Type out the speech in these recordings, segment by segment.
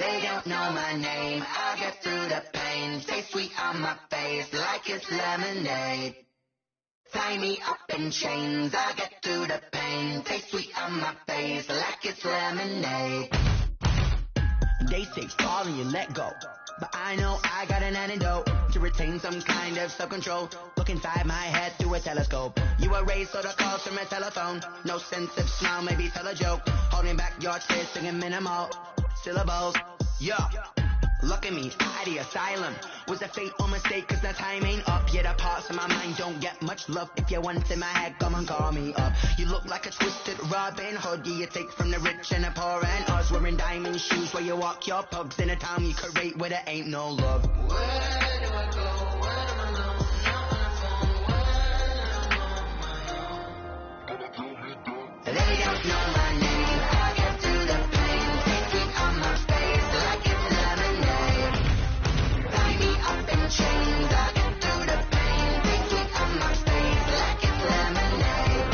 They don't know my name, I get through the pain. Stay sweet on my face like it's lemonade. Tie me up in chains, I get through the pain. Stay sweet on my face like it's lemonade. They say fall and you let go, but I know I got an antidote to retain some kind of self-control. Look inside my head through a telescope. You erase all the calls from a telephone. No sense of smile, maybe tell a joke. Holding back your tears, singing minimal syllables. Yo, look at me, out of the asylum. Was a fate or mistake, cause the time ain't up. Yet the parts of my mind don't get much love. If you're once in my head, come and call me up. You look like a twisted Robin Hood. You take from the rich and the poor and us. Wearing diamond shoes where you walk your pugs. In a town you create where there ain't no love. Where do I go? When I'm alone, not on the phone. When I'm on my own. They don't know my name, I get through the pain. Stay sweet on my face like it's lemonade. Tie me up in chains, I get through the pain. Stay sweet on my face like it's lemonade.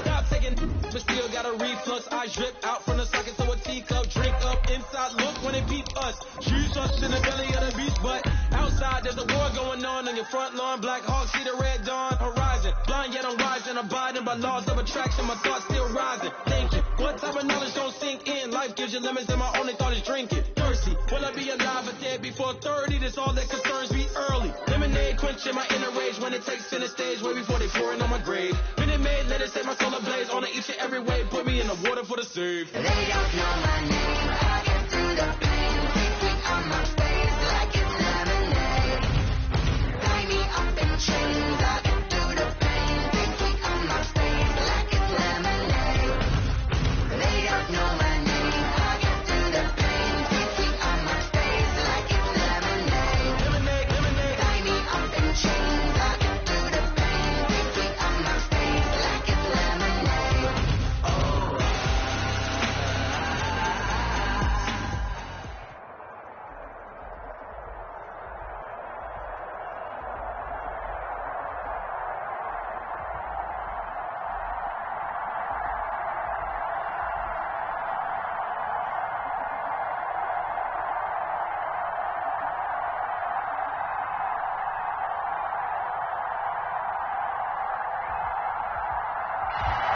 Stop taking, but still got a reflux. I drip out from the socket to a teacup. Drink up inside, look when it beat us. Shoes us in the belly of the beast, but outside there's a war going on your front lawn. Black Hawk, see the red dawn horizon. Blind yet I'm rising, abiding by laws of attraction. My thoughts still rising. Thinking, what type of knowledge don't sink in? Life gives you limits, and my only thought is drinking. Thirsty, will I be alive or dead before 30? That's all that concerns me early. Lemonade quenching my inner rage when it takes center stage, way before they pour it on my grave. Minute Maid, let it set my soul ablaze on each and every way. Put me in the water for the save. They don't know my name, I get through the pain. Stay sweet on my face like it's lemonade. Tie me up in chains, I get through the pain. Stay sweet on my face like it's lemonade. They don't know my name, I get through the pain. Stay sweet on my face like it's lemonade. Lemonade, lemonade. Tie me up in chains, I get through the pain. Stay sweet on my face like it's lemonade. Oh.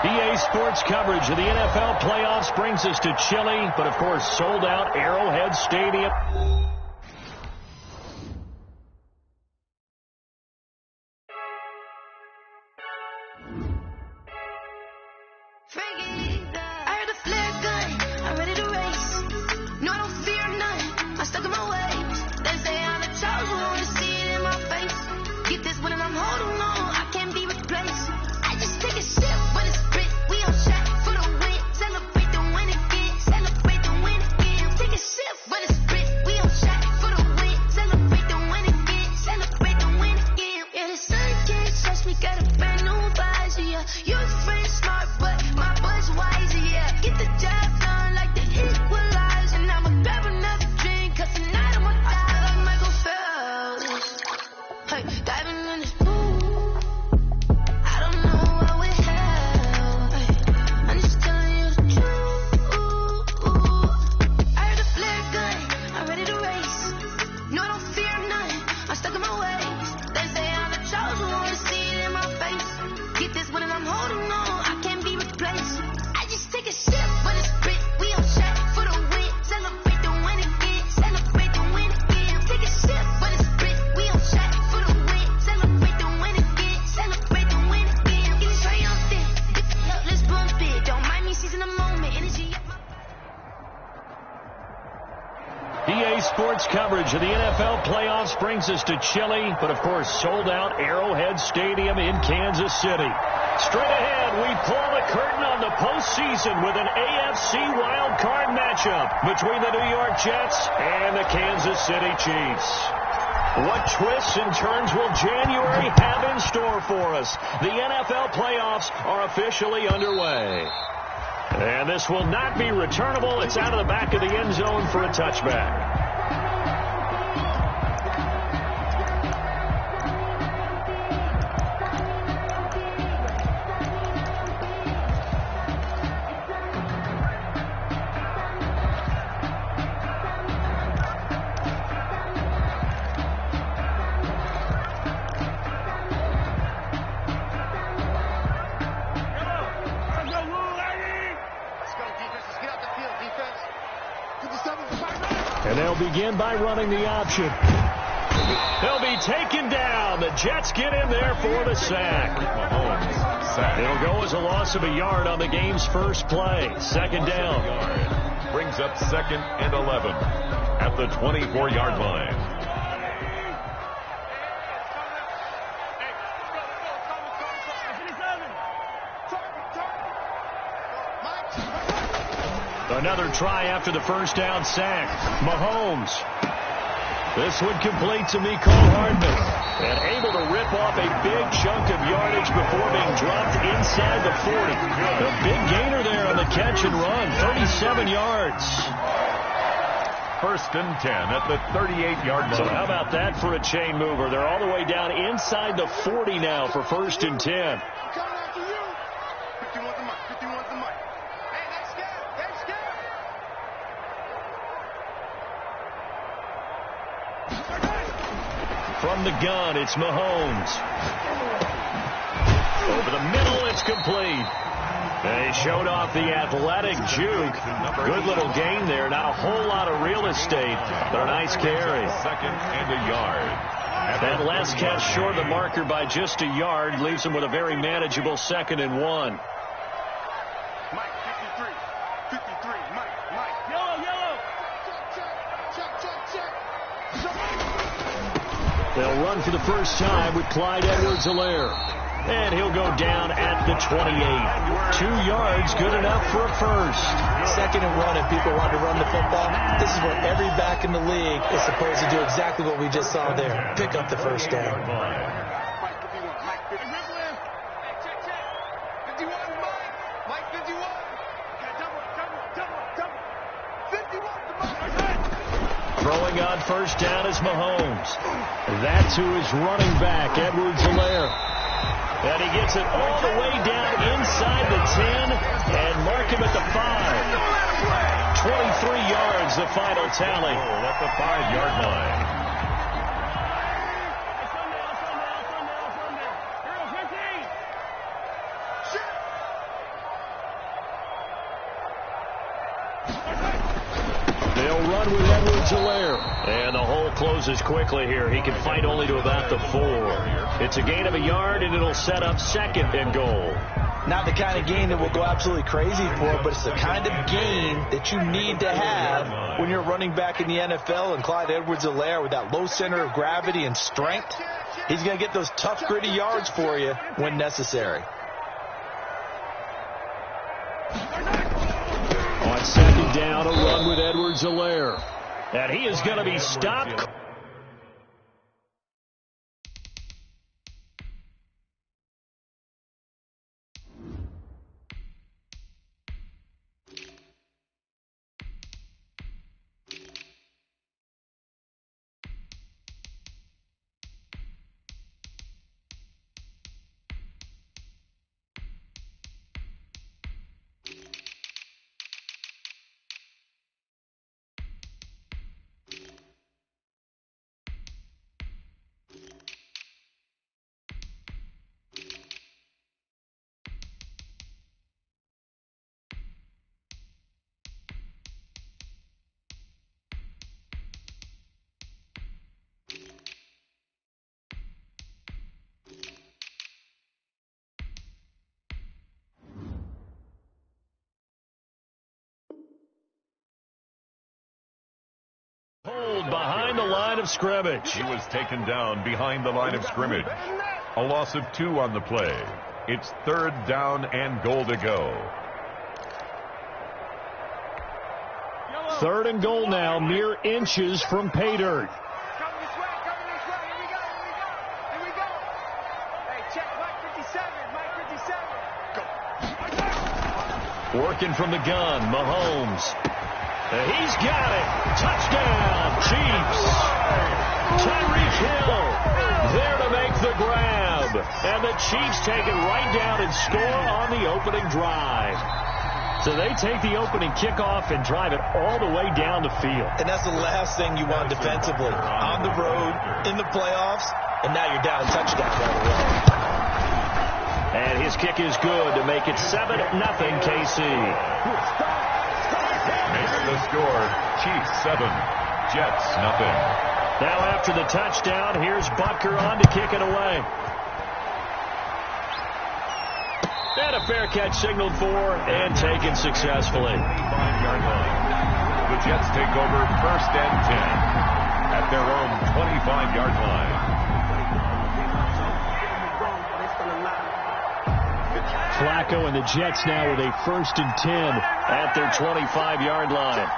EA Sports coverage of the NFL playoffs brings us to Chile, but of course sold out Arrowhead Stadium. I heard a flare gun, I'm ready to race. No, I don't fear none, I'm stuck in my ways. They say I'm the chosen one, to see it in my face. Get this one and I'm holding on, I can't be replaced. I just take a sip when it's spit, we on shot for the win. Celebrate the win again, celebrate the win again. Take a sip when it's spit, we on shot for the win. Celebrate the win again, celebrate the win again. Yeah, the sun can't touch me, got a brand new visor, yeah. Your friend's smart, but my bud's wiser, yeah. Get the job done like the equalizer. Now I'ma grab another drink, cause tonight I'ma die like Michael Phelps. Hey, diving in this pool, I don't know what we have. Hey, I'm just telling you the truth. I heard a flare gun, I'm ready to race. No, I don't fear none, I'm stuck in my ways. They say I'm the chosen one, to see it in my face. Get this one and I'm holding on, I can't be replaced. I just take a sip when it's spit, we on shot for the win. Celebrate the win again, celebrate the win again. Take a sip when it's spit, we on shot for the win. Celebrate the win again, celebrate the win again. Get it triumphant, let's bump it. Don't mind me seizing the moment, energy up my... EA Sports coverage of the NFL playoffs brings us to Chile, but of course sold out Arrowhead Stadium in Kansas City. Straight ahead, we pull the curtain on the postseason with an AFC wildcard matchup between the New York Jets and the Kansas City Chiefs. What twists and turns will January have in store for us? The NFL playoffs are officially underway. And this will not be returnable. It's out of the back of the end zone for a touchback. And they'll begin by running the option. They'll be taken down. The Jets get in there for the sack. Mahomes sack. It'll go as a loss of a yard on the game's first play. Second down. Brings up 2nd and 11 at the 24-yard line. Another try after the first down sack. Mahomes. This one complete to Mecole Hardman. And able to rip off a big chunk of yardage before being dropped inside the 40. A big gainer there on the catch and run. 37 yards. 1st and 10 at the 38-yard line. So how about that for a chain mover? They're all the way down inside the 40 now for 1st and 10. From the gun, it's Mahomes. Over the middle, it's complete. They showed off the athletic juke. Good little gain there. Not a whole lot of real estate, but a nice carry. 2nd and a yard. That last catch short of the marker by just a yard leaves him with a very manageable 2nd and 1. Mike, 53, Mike. Yellow. Check. They'll run for the first time with Clyde Edwards-Helaire. And he'll go down at the 28. 2 yards, good enough for a first. 2nd and 1 if people want to run the football. This is where every back in the league is supposed to do exactly what we just saw there. Pick up the first down. Throwing on first down is Mahomes. That's who is running back, Edwards-Helaire. And he gets it all the way down inside the 10 and mark him at the 5. 23 yards, the final tally. At the 5-yard line. They'll run with Edwards-Helaire. And the hole closes quickly here. He can fight only to about the 4. It's a gain of a yard, and it'll set up 2nd and goal. Not the kind of gain that we'll go absolutely crazy for, but it's the kind of gain that you need to have when you're running back in the NFL. And Clyde Edwards-Helaire, with that low center of gravity and strength, he's going to get those tough, gritty yards for you when necessary. On 2nd down, a run with Edwards-Helaire. And he is going to be stopped. Hold behind the line of scrimmage. He was taken down behind the line of scrimmage. A loss of 2 on the play. It's 3rd down and goal to go. 3rd and goal now, mere inches from pay dirt. Coming this way. Here we go. Hey, check Mike 57. Go. Working from the gun, Mahomes. He's got it. Touchdown, Chiefs. Tyreek Hill there to make the grab. And the Chiefs take it right down and score on the opening drive. So they take the opening kickoff and drive it all the way down the field. And that's the last thing you want defensively. On the road, in the playoffs, and now you're down a touchdown right away. And his kick is good to make it 7-0 KC. Makes the score Chiefs 7, Jets, nothing. Now after the touchdown, here's Butker on to kick it away. And a fair catch signaled for and taken successfully. 25-yard line. The Jets take over 1st and 10 at their own 25-yard line. Flacco and the Jets now with a 1st and 10 at their 25-yard line.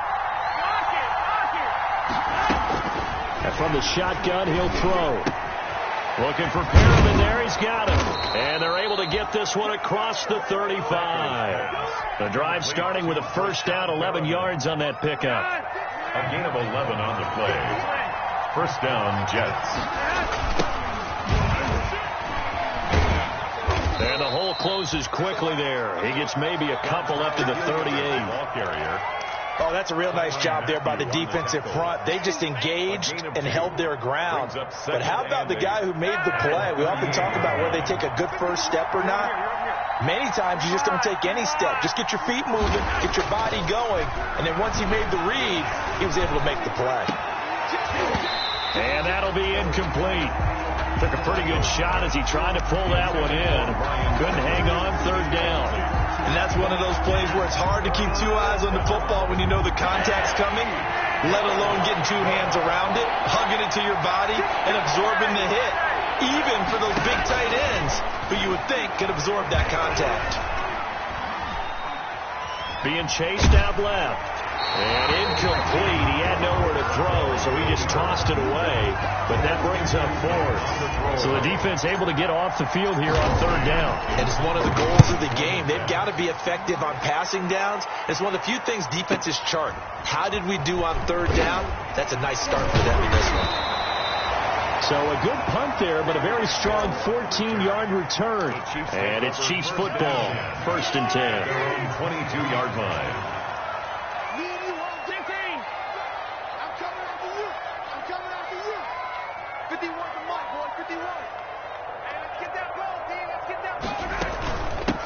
And from the shotgun, he'll throw. Looking for Perriman there. He's got him. And they're able to get this one across the 35. The drive starting with a 1st down, 11 yards on that pickup. A gain of 11 on the play. 1st down, Jets. And the hole closes quickly there. He gets maybe a couple up to the 38. Ball carrier. Oh, that's a real nice job there by the defensive front. They just engaged and held their ground. But how about the guy who made the play? We often talk about whether they take a good first step or not. Many times you just don't take any step. Just get your feet moving, get your body going, and then once he made the read, he was able to make the play. And that'll be incomplete. Took a pretty good shot as he tried to pull that one in. Couldn't hang on, 3rd down. And that's one of those plays where it's hard to keep 2 eyes on the football when you know the contact's coming, let alone getting 2 hands around it, hugging it to your body, and absorbing the hit, even for those big tight ends who you would think could absorb that contact. Being chased out left. And incomplete. He had nowhere to throw, so he just tossed it away. But that brings up 4th. So the defense able to get off the field here on 3rd down. And it's one of the goals of the game. They've got to be effective on passing downs. It's one of the few things defenses chart. How did we do on 3rd down? That's a nice start for them in this one. So a good punt there, but a very strong 14-yard return. And it's Chiefs football. 1st and 10. 22-yard line.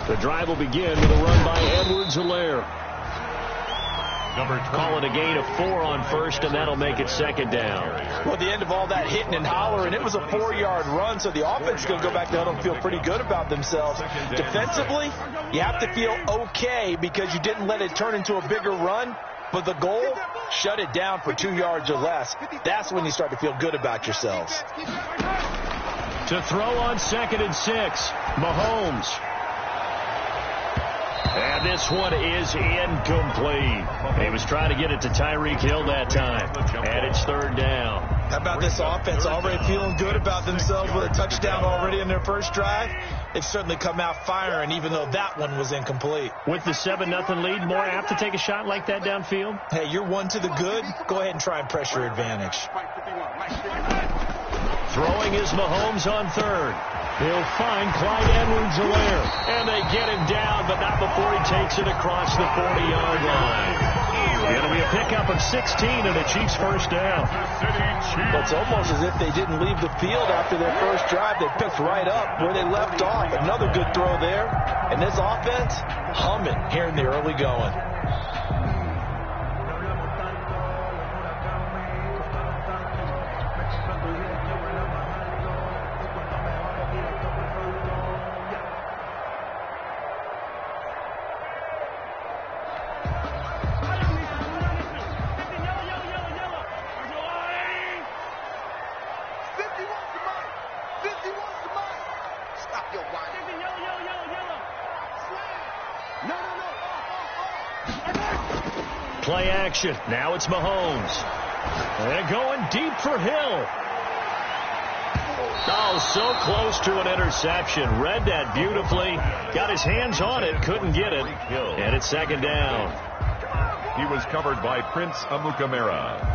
The drive will begin with a run by Edwards-Helaire. Call it a gain of 4 on 1st, and that'll make it 2nd down. Well, at the end of all that hitting and hollering, it was a 4-yard run, so the offense is going to go back to huddle and feel pretty good about themselves. Defensively, you have to feel okay because you didn't let it turn into a bigger run, but the goal, shut it down for 2 yards or less. That's when you start to feel good about yourselves. To throw on 2nd and 6, Mahomes. And this one is incomplete. He was trying to get it to Tyreek Hill that time. And it's 3rd down. How about this offense already feeling good about themselves with a touchdown already in their 1st drive? They've certainly come out firing, even though that one was incomplete. With the 7-0 lead, more apt to take a shot like that downfield? Hey, you're 1 to the good. Go ahead and try and press your advantage. Throwing is Mahomes on 3rd. He'll find Clyde Edwards-Helaire. And they get him down, but not before he takes it across the 40-yard line. It'll be a pickup of 16 and a Chiefs 1st down. Well, it's almost as if they didn't leave the field after their 1st drive. They picked right up where they left off. Another good throw there. And this offense, humming here in the early going. Play action. Now it's Mahomes. They're going deep for Hill. Oh, so close to an interception. Read that beautifully. Got his hands on it. Couldn't get it. And it's 2nd down. He was covered by Prince Amukamara.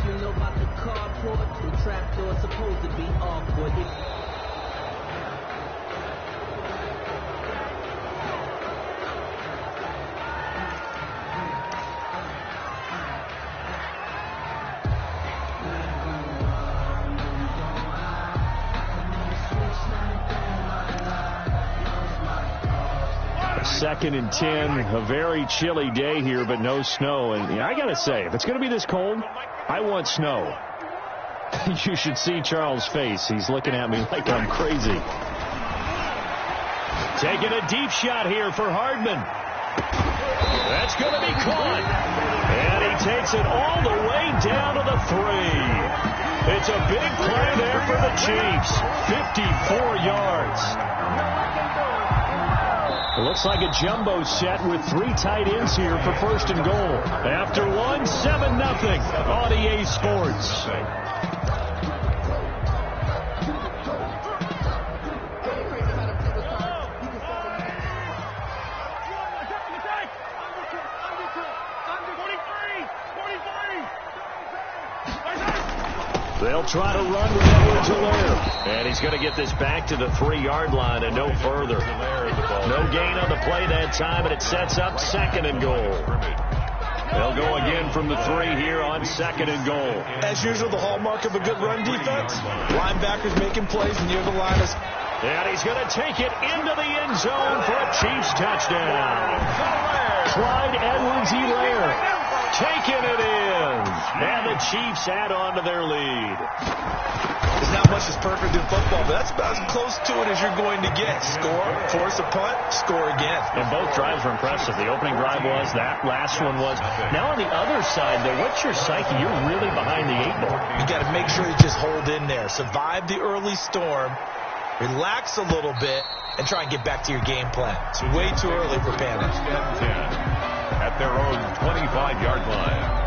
You know about the carport, the track. 2nd and 10. A very chilly day here, but no snow. And I got to say, if it's going to be this cold, I want snow. You should see Charles' face. He's looking at me like I'm crazy. Taking a deep shot here for Hardman. That's going to be caught. And he takes it all the way down to the 3. It's a big play there for the Chiefs. 54 yards. It looks like a jumbo set with 3 tight ends here for 1st and goal. After 1, 7-0 on EA Sports. They'll try to run with Edwards-Helaire. And he's going to get this back to the 3-yard line and no further. No gain on the play that time, and it sets up 2nd and goal. They'll go again from the 3 here on 2nd and goal. As usual, the hallmark of a good run defense. Linebackers making plays near the line. And he's going to take it into the end zone for a Chiefs touchdown. Clyde Edwards-Helaire taking it in. And the Chiefs add on to their lead. There's not much that's perfect in football, but that's about as close to it as you're going to get. Score, force a punt, score again. And both drives were impressive. The opening drive was, that last one was. Now on the other side, though, what's your psyche? You're really behind the 8 ball. You got to make sure you just hold in there. Survive the early storm. Relax a little bit and try and get back to your game plan. It's way too early for panic. At their own 25-yard line.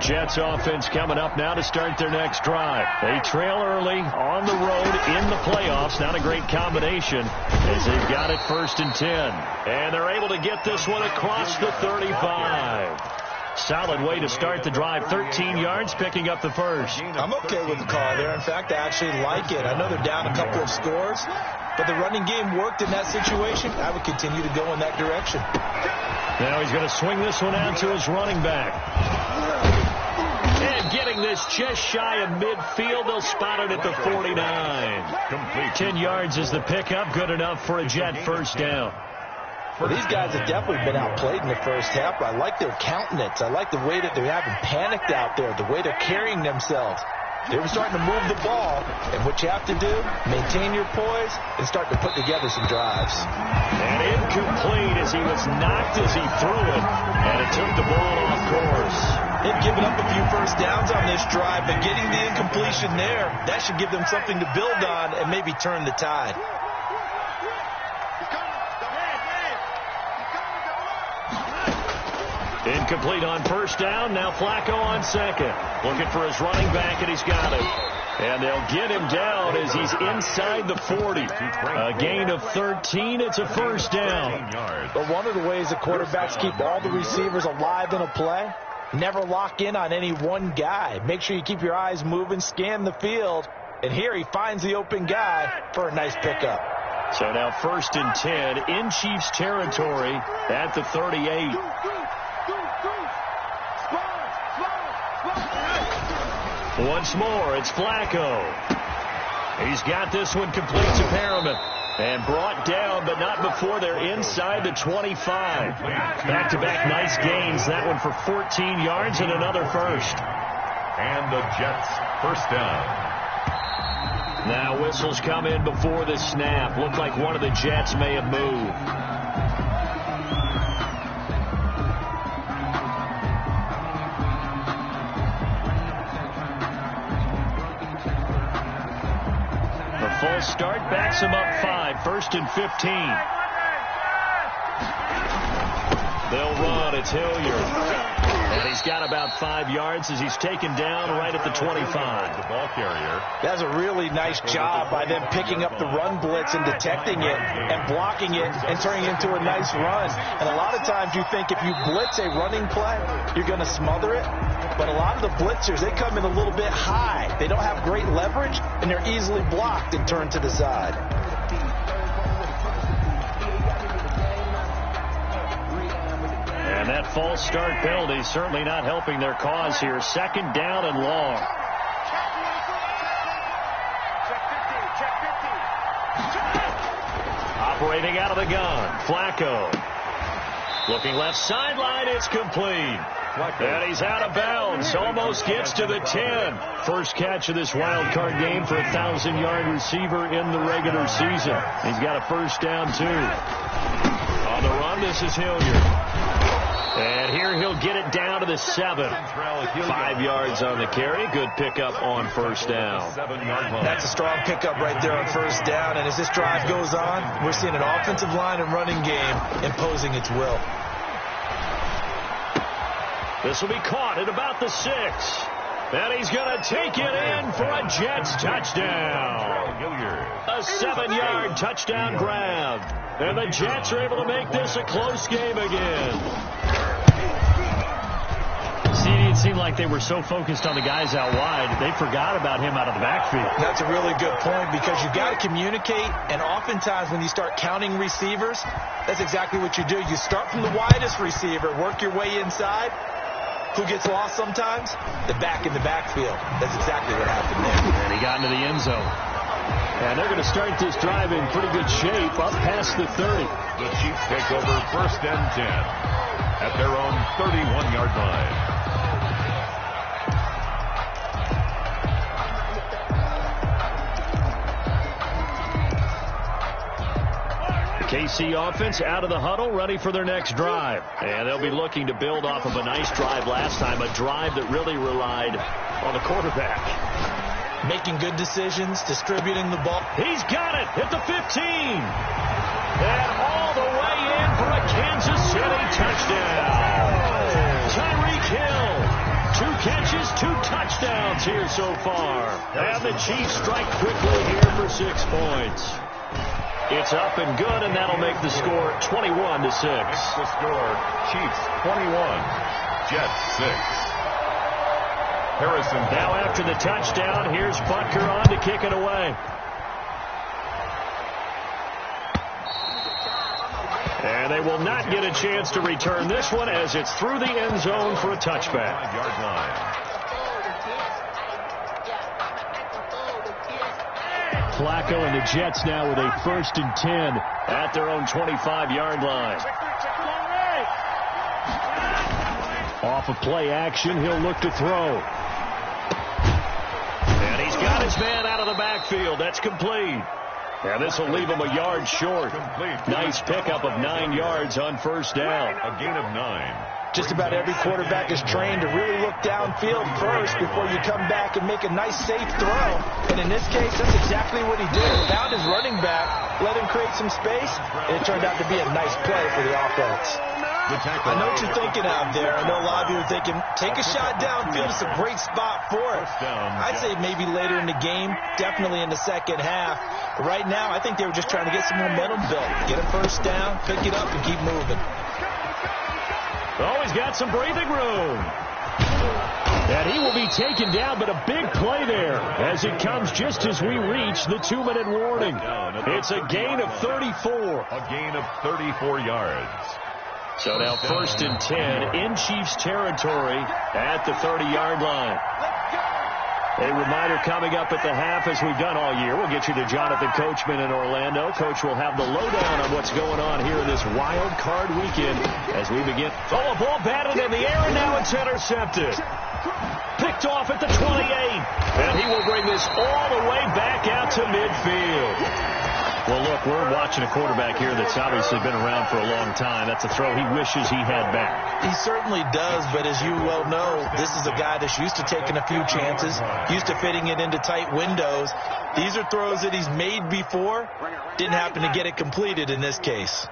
Jets offense coming up now to start their next drive. They trail early on the road in the playoffs. Not a great combination as they've got it 1st and 10. And they're able to get this one across the 35. Solid way to start the drive. 13 yards, picking up the first. I'm okay with the call there. In fact, I actually like it. I know they're down a couple of scores, but the running game worked in that situation. I would continue to go in that direction. Now he's going to swing this one out to his running back. And getting this just shy of midfield. They'll spot it at the 49. Complete. 10 yards is the pickup. Good enough for a Jet first down. Well, these guys have definitely been outplayed in the first half. I like their countenance. I like the way that they're having panicked out there, the way they're carrying themselves. They're starting to move the ball, and what you have to do, maintain your poise and start to put together some drives. And incomplete as he was knocked as he threw it, and it took the ball off course. They've given up a few first downs on this drive, but getting the incompletion there, that should give them something to build on and maybe turn the tide. Incomplete on first down. Now Flacco on second. Looking for his running back, and he's got it. And they'll get him down as he's inside the 40. A gain of 13. It's a first down. But one of the ways the quarterbacks keep all the receivers alive in a play, never lock in on any one guy. Make sure you keep your eyes moving, scan the field. And here he finds the open guy for a nice pickup. So now 1st and 10 in Chiefs territory at the 38. Once more, it's Flacco. He's got this one complete to Perriman. And brought down, but not before they're inside the 25. Back-to-back nice gains. That one for 14 yards and another first. And the Jets first down. Now whistles come in before the snap. Looked like one of the Jets may have moved. Full start backs him up 5. 1st and 15. They'll run. It's Hilliard. And he's got about 5 yards as he's taken down right at the 25. The ball carrier. That's a really nice job by them picking up the run blitz and detecting it and blocking it and turning it into a nice run. And a lot of times you think if you blitz a running play, you're going to smother it. But a lot of the blitzers, they come in a little bit high. They don't have great leverage, and they're easily blocked and turned to the side. And that false start penalty certainly not helping their cause here. 2nd down and long. Separating out of the gun, Flacco. Looking left sideline, it's complete. And he's out of bounds, almost gets to the 10. First catch of this wild card game for a 1,000-yard receiver in the regular season. He's got a first down, too. On the run, this is Hilliard. And here he'll get it down to the 7. 5 yards on the carry. Good pickup on first down. That's a strong pickup right there on first down. And as this drive goes on, we're seeing an offensive line and running game imposing its will. This will be caught at about the 6. And he's going to take it in for a Jets touchdown. A 7-yard touchdown grab. And the Jets are able to make this a close game again. It seemed like they were so focused on the guys out wide, they forgot about him out of the backfield. That's a really good point because you've got to communicate, and oftentimes when you start counting receivers, that's exactly what you do. You start from the widest receiver, work your way inside. Who gets lost sometimes? The back in the backfield. That's exactly what happened there. And he got into the end zone. And they're going to start this drive in pretty good shape up past the 30. The Chiefs take over first and 10 at their own 31-yard line. KC offense out of the huddle, ready for their next drive. And they'll be looking to build off of a nice drive last time, a drive that really relied on the quarterback. Making good decisions, distributing the ball. He's got it at the 15. And all the way in for a Kansas City touchdown. Tyreek Hill. 2 catches, 2 touchdowns here so far. And the Chiefs strike quickly here for 6 points. It's up and good, and that'll make the score 21-6. The score, Chiefs 21, Jets 6. Harrison. Now after the touchdown, here's Butker on to kick it away. And they will not get a chance to return this one as it's through the end zone for a touchback. 5-yard line. Flacco and the Jets now with a first and 10 at their own 25-yard line. Off of play action, he'll look to throw. And he's got his man out of the backfield. That's complete. And this will leave him a yard short. Nice pickup of 9 yards on first down. A gain of 9. Just about every quarterback is trained to really look downfield first before you come back and make a nice, safe throw. And in this case, that's exactly what he did. Found his running back, let him create some space, and it turned out to be a nice play for the offense. I know what you're thinking out there. I know a lot of you are thinking, take a shot downfield. It's a great spot for it. I'd say maybe later in the game, definitely in the second half. But right now, I think they were just trying to get some momentum built. Get a first down, pick it up, and keep moving. Oh, he's got some breathing room. And he will be taken down, but a big play there as it comes just as we reach the 2-minute warning. It's a gain of 34. A gain of 34 yards. So now first and 10 in Chiefs territory at the 30-yard line. A reminder coming up at the half, as we've done all year. We'll get you to Jonathan Coachman in Orlando. Coach will have the lowdown on what's going on here in this wild card weekend as we begin. Oh, a ball batted in the air, and now it's intercepted. Picked off at the 28. And he will bring this all the way back out to midfield. Well, look, we're watching a quarterback here that's obviously been around for a long time. That's a throw he wishes he had back. He certainly does, but as you well know, this is a guy that's used to taking a few chances, used to fitting it into tight windows. These are throws that he's made before. Didn't happen to get it completed in this case.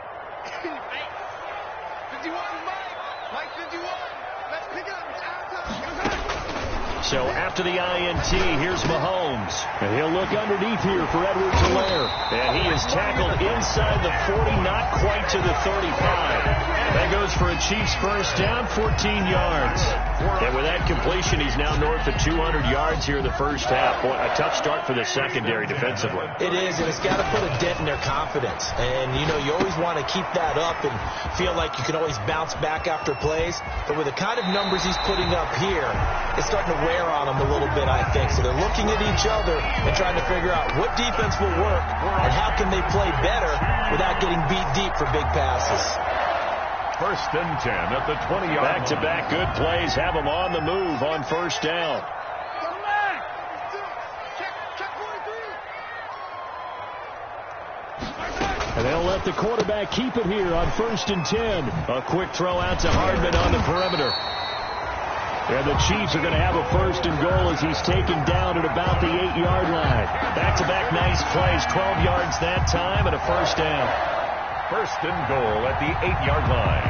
So after the INT, here's Mahomes. And he'll look underneath here for Edwards-Helaire. And he is tackled inside the 40, not quite to the 35. That goes for a Chiefs first down, 14 yards. And with that completion, he's now north of 200 yards here in the first half. Boy, a tough start for the secondary defensively. It is, and it's got to put a dent in their confidence. And, you know, you always want to keep that up and feel like you can always bounce back after plays. But with the kind of numbers he's putting up here, it's starting to wear wear on them a little bit, I think. So they're looking at each other and trying to figure out what defense will work and how can they play better without getting beat deep for big passes. 1st and 10 at the 20-yard line. Back-to-back good plays have them on the move on 1st down. And they'll let the quarterback keep it here on 1st and 10. A quick throw out to Hardman on the perimeter. And the Chiefs are going to have a 1st and goal as he's taken down at about the 8-yard line. Back-to-back nice plays, 12 yards that time, and a 1st down. 1st and goal at the 8-yard line.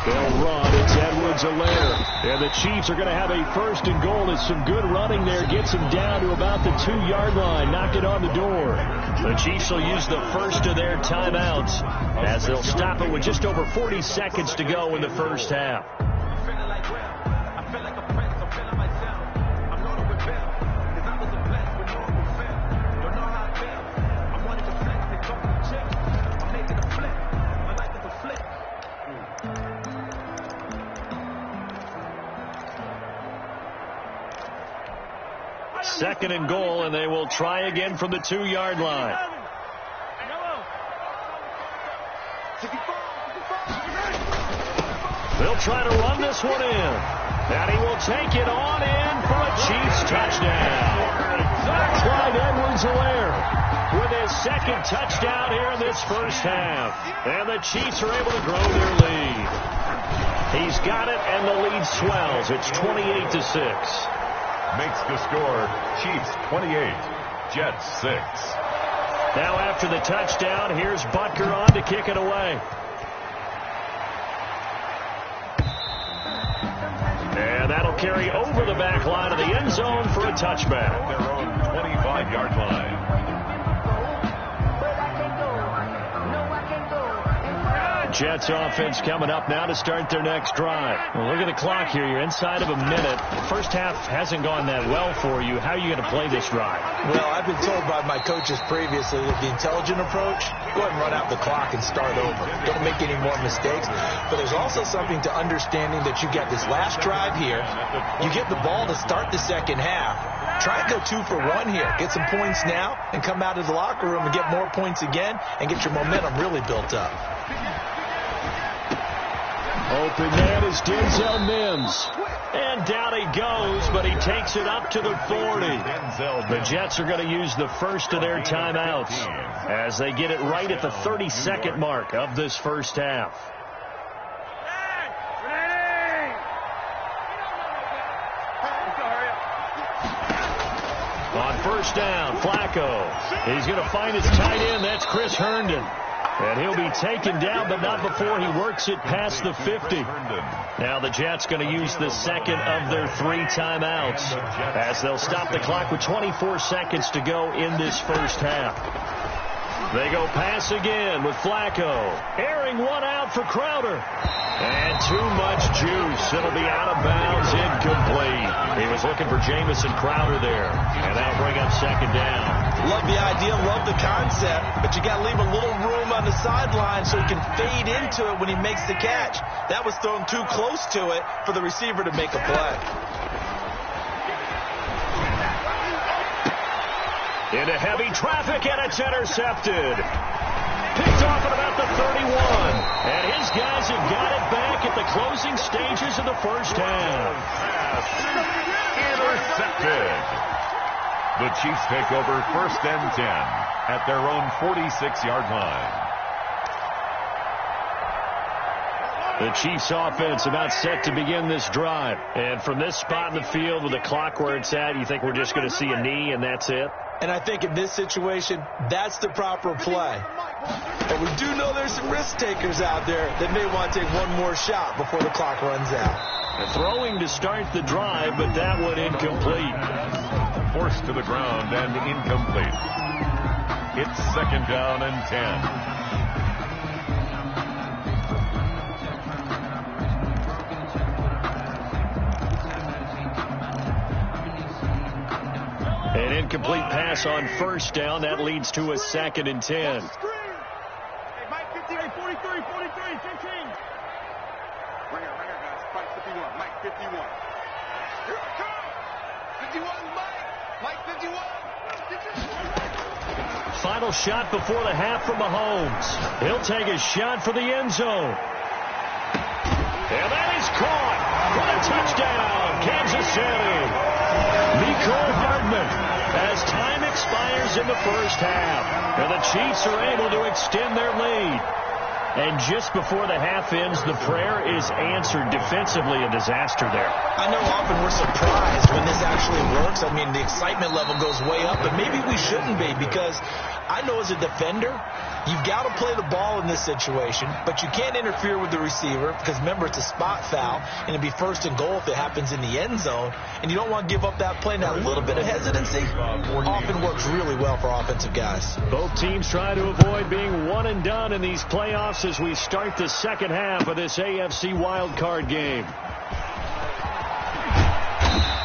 They'll run. It's Edwards-Helaire. And the Chiefs are going to have a 1st and goal. There's some good running there. Gets them down to about the 2-yard line. Knock it on the door. The Chiefs will use the first of their timeouts as they'll stop it with just over 40 seconds to go in the first half. Second and goal, and they will try again from the 2-yard line. They'll try to run this one in. And he will take it on in for a Chiefs touchdown. Clyde Edwards-Helaire with his second touchdown here in this first half. And the Chiefs are able to grow their lead. He's got it, and the lead swells. It's 28-6. Makes the score Chiefs 28, Jets 6. Now after the touchdown, here's Butker on to kick it away. And that'll carry over the back line of the end zone for a touchback. Their own 25-yard line. Jets offense coming up now to start their next drive. Well, look at the clock here. You're inside of a minute. The first half hasn't gone that well for you. How are you going to play this drive? Well, I've been told by my coaches previously that the intelligent approach, go ahead and run out the clock and start over. Don't make any more mistakes. But there's also something to understanding that you get this last drive here. You get the ball to start the second half. Try and go 2 for 1 here. Get some points now and come out of the locker room and get more points again and get your momentum really built up. Open man is Denzel Mims. And down he goes, but he takes it up to the 40. The Jets are going to use the first of their timeouts as they get it right at the 32nd mark of this first half. On 1st down, Flacco. He's going to find his tight end. That's Chris Herndon. And he'll be taken down, but not before he works it past the 50. Now the Jets going to use the second of their 3 timeouts as they'll stop the clock with 24 seconds to go in this first half. They go pass again with Flacco. Airing one out for Crowder. And too much juice. It'll be out of bounds, incomplete. He was looking for Jamison Crowder there. And that'll bring up second down. Love the idea, love the concept, but you got to leave a little room on the sideline so he can fade into it when he makes the catch. That was thrown too close to it for the receiver to make a play. Into heavy traffic, and it's intercepted. Picked off at about the 31. And his guys have got it back at the closing stages of the first half. Intercepted. The Chiefs take over 1st and 10 at their own 46-yard line. The Chiefs offense about set to begin this drive. And from this spot in the field with the clock where it's at, you think we're just going to see a knee and that's it? And I think in this situation, that's the proper play. But we do know there's some risk takers out there that may want to take one more shot before the clock runs out. Throwing to start the drive, but that one incomplete. Forced to the ground and incomplete. It's 2nd down and 10. An incomplete pass on 1st down. That leads to a 2nd and 10. 43, 15. Ringer, guys. Fight 51. Mike 51. Here I come. 51, Mike 51. Final shot before the half from Mahomes. He'll take a shot for the end zone. And that is caught for the touchdown, Kansas City. Mecole Hardman, as time expires in the first half, and the Chiefs are able to extend their lead. And just before the half ends, the prayer is answered. Defensively, a disaster there. I know often we're surprised when this actually works. I mean, the excitement level goes way up, but maybe we shouldn't be, because I know as a defender, you've got to play the ball in this situation, but you can't interfere with the receiver because, remember, it's a spot foul, and it'd be first and goal if it happens in the end zone, and you don't want to give up that play. Now, a little bit of hesitancy often works really well for offensive guys. Both teams try to avoid being one and done in these playoffs as we start the second half of this AFC wildcard game.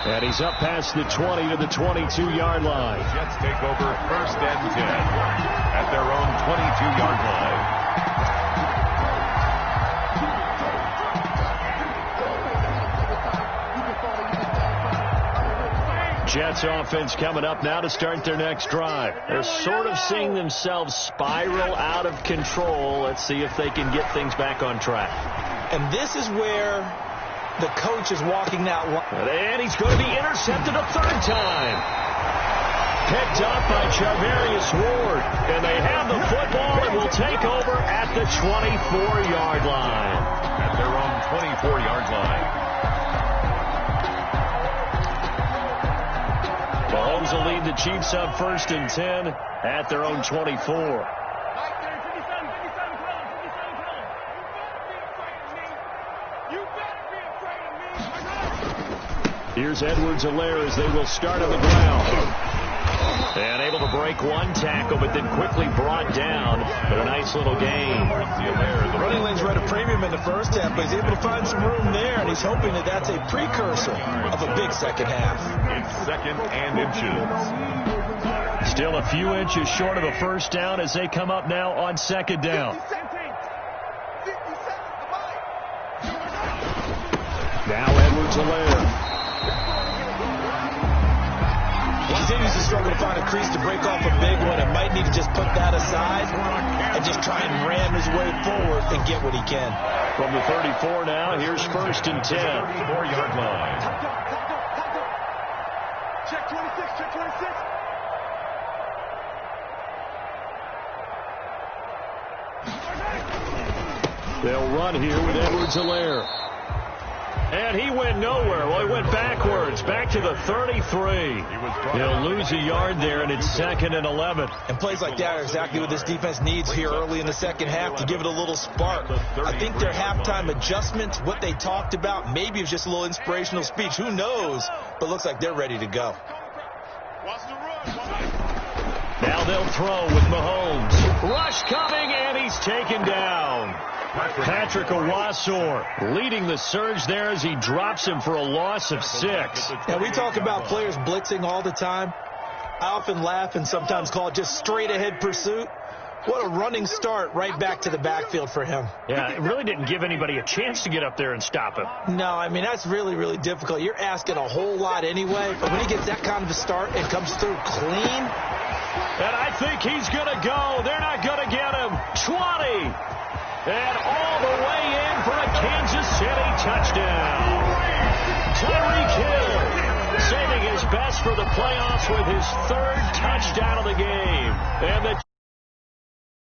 And he's up past the 20 to the 22-yard line. Jets take over first and 10 at their own 22-yard line. Jets offense coming up now to start their next drive. They're sort of seeing themselves spiral out of control. Let's see if they can get things back on track. And this is where the coach is walking that one. And he's going to be intercepted a third time. Picked up by Charvarius Ward. And they have the football and will take over at the 24-yard line. At their own 24-yard line. Mahomes will lead the Chiefs up first and 10 at their own 24. Here's Edwards-Helaire as they will start on the ground. And able to break one tackle, but then quickly brought down. But a nice little gain. The running lanes were at a premium in the first half, but he's able to find some room there, and he's hoping that that's a precursor of a big second half. It's second and inches. Still a few inches short of a first down as they come up now on second down. Now Edwards-Helaire. Continues to struggle to find a crease to break off a big one, and might need to just put that aside and just try and ram his way forward and get what he can. From the 34 now, here's first and 10. 4-yard line. Check 26, check 26. They'll run here with Edwards-Helaire. And he went nowhere. Well, he went backwards, back to the 33. He'll lose a yard there, and it's second and 11. And plays like that are exactly what this defense needs here early in the second half to give it a little spark. I think their halftime adjustments, what they talked about, maybe it was just a little inspirational speech. Who knows? But looks like they're ready to go. Now they'll throw with Mahomes. Rush coming, and he's taken down. Patrick Owasor leading the surge there as he drops him for a loss of 6. Now, we talk about players blitzing all the time. I often laugh and sometimes call it just straight-ahead pursuit. What a running start right back to the backfield for him. Yeah, it really didn't give anybody a chance to get up there and stop him. No, I mean, that's really, really difficult. You're asking a whole lot anyway, but when he gets that kind of a start and comes through clean. And I think he's going to go. They're not going to get him. 20. And all the way in for a Kansas City touchdown. Tyreek Hill saving his best for the playoffs with his third touchdown of the game. And the